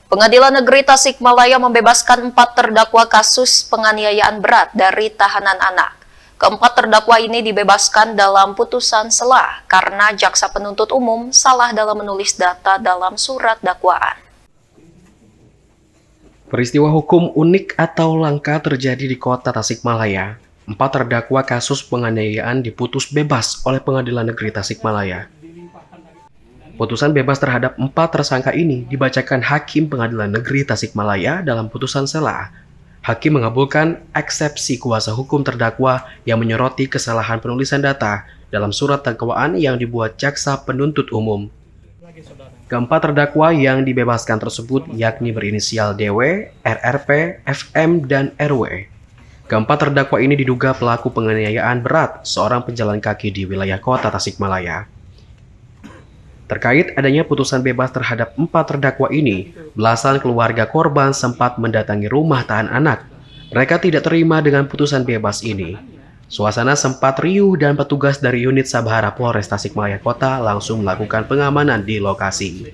Pengadilan Negeri Tasikmalaya membebaskan 4 terdakwa kasus penganiayaan berat dari tahanan anak. Keempat terdakwa ini dibebaskan dalam putusan sela karena jaksa penuntut umum salah dalam menulis data dalam surat dakwaan. Peristiwa hukum unik atau langka terjadi di kota Tasikmalaya. 4 terdakwa kasus penganiayaan diputus bebas oleh Pengadilan Negeri Tasikmalaya. Putusan bebas terhadap 4 tersangka ini dibacakan Hakim Pengadilan Negeri Tasikmalaya dalam putusan sela. Hakim mengabulkan eksepsi kuasa hukum terdakwa yang menyoroti kesalahan penulisan data dalam surat dakwaan yang dibuat jaksa penuntut umum. Keempat terdakwa yang dibebaskan tersebut yakni berinisial DW, RRP, FM, dan RW. Keempat terdakwa ini diduga pelaku penganiayaan berat seorang pejalan kaki di wilayah kota Tasikmalaya. Terkait adanya putusan bebas terhadap 4 terdakwa ini, belasan keluarga korban sempat mendatangi rumah tahan anak. Mereka tidak terima dengan putusan bebas ini. Suasana sempat riuh dan petugas dari unit Sabhara Polres Tasikmalaya Kota langsung melakukan pengamanan di lokasi.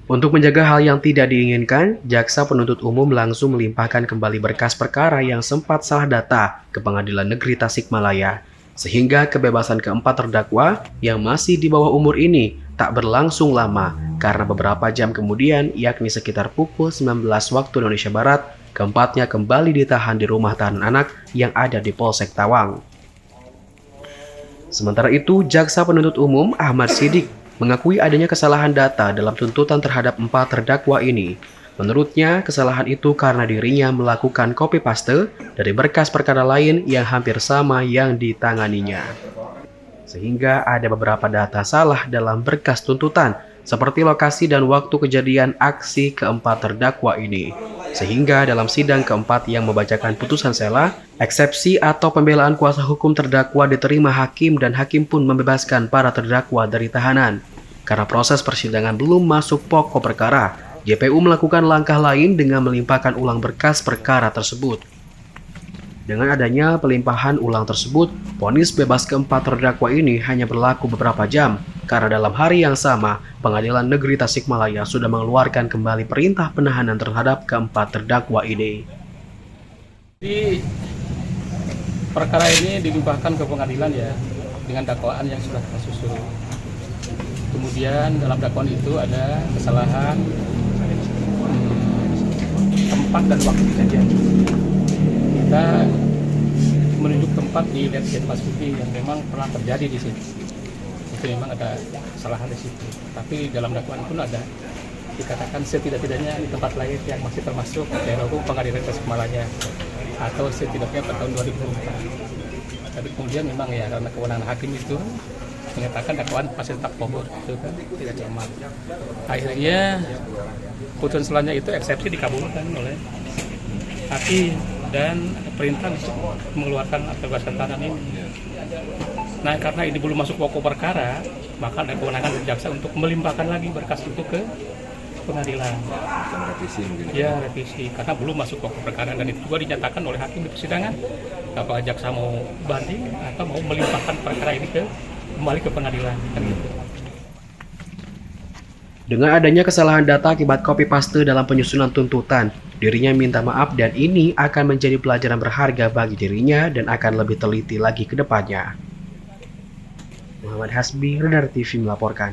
Untuk menjaga hal yang tidak diinginkan, jaksa penuntut umum langsung melimpahkan kembali berkas perkara yang sempat salah data ke Pengadilan Negeri Tasikmalaya. Sehingga kebebasan keempat terdakwa yang masih di bawah umur ini tak berlangsung lama karena beberapa jam kemudian, yakni sekitar pukul 19 waktu Indonesia Barat, keempatnya kembali ditahan di rumah tahanan anak yang ada di Polsek Tawang. Sementara itu, jaksa penuntut umum Ahmad Sidik mengakui adanya kesalahan data dalam tuntutan terhadap 4 terdakwa ini. Menurutnya, kesalahan itu karena dirinya melakukan copy-paste dari berkas perkara lain yang hampir sama yang ditanganinya. Sehingga ada beberapa data salah dalam berkas tuntutan, seperti lokasi dan waktu kejadian aksi keempat terdakwa ini. Sehingga dalam sidang keempat yang membacakan putusan sela, eksepsi atau pembelaan kuasa hukum terdakwa diterima hakim dan hakim pun membebaskan para terdakwa dari tahanan. Karena proses persidangan belum masuk pokok perkara, JPU melakukan langkah lain dengan melimpahkan ulang berkas perkara tersebut. Dengan adanya pelimpahan ulang tersebut, vonis bebas keempat terdakwa ini hanya berlaku beberapa jam, karena dalam hari yang sama, Pengadilan Negeri Tasikmalaya sudah mengeluarkan kembali perintah penahanan terhadap keempat terdakwa ini. Jadi, perkara ini dilimpahkan ke pengadilan ya, dengan dakwaan yang sudah tersusun. Kemudian dalam dakwaan itu ada kesalahan tempat dan waktu kejadian. Kita menunjuk tempat di Letjen Pasifik yang memang pernah terjadi di situ. Itu memang ada kesalahan di situ. Tapi dalam dakwaan pun ada dikatakan setidak-tidaknya di tempat lain yang masih termasuk daerah hukum Pengadilan Tasikmalaya atau setidaknya pada tahun 2004. Tapi kemudian memang ya karena kewenangan hakim itu menyatakan dakwaan masih tetap pokok, itu kan tidak lemah. Akhirnya putusan selanjutnya itu eksepsi dikabulkan oleh hakim dan perintah untuk mengeluarkan pembebasan tahanan ini. Nah, karena ini belum masuk pokok perkara, maka ada kewenangan dari jaksa untuk melimpahkan lagi berkas itu ke pengadilan. Revisi mungkin. Ya, revisi karena belum masuk pokok perkara dan itu juga dinyatakan oleh hakim di persidangan. Apakah jaksa mau banding atau mau melimpahkan perkara ini kembali ke pengadilan kan gitu. Dengan adanya kesalahan data akibat copy-paste dalam penyusunan tuntutan, dirinya minta maaf dan ini akan menjadi pelajaran berharga bagi dirinya dan akan lebih teliti lagi ke depannya. Muhammad Hasbi, Radar TV melaporkan.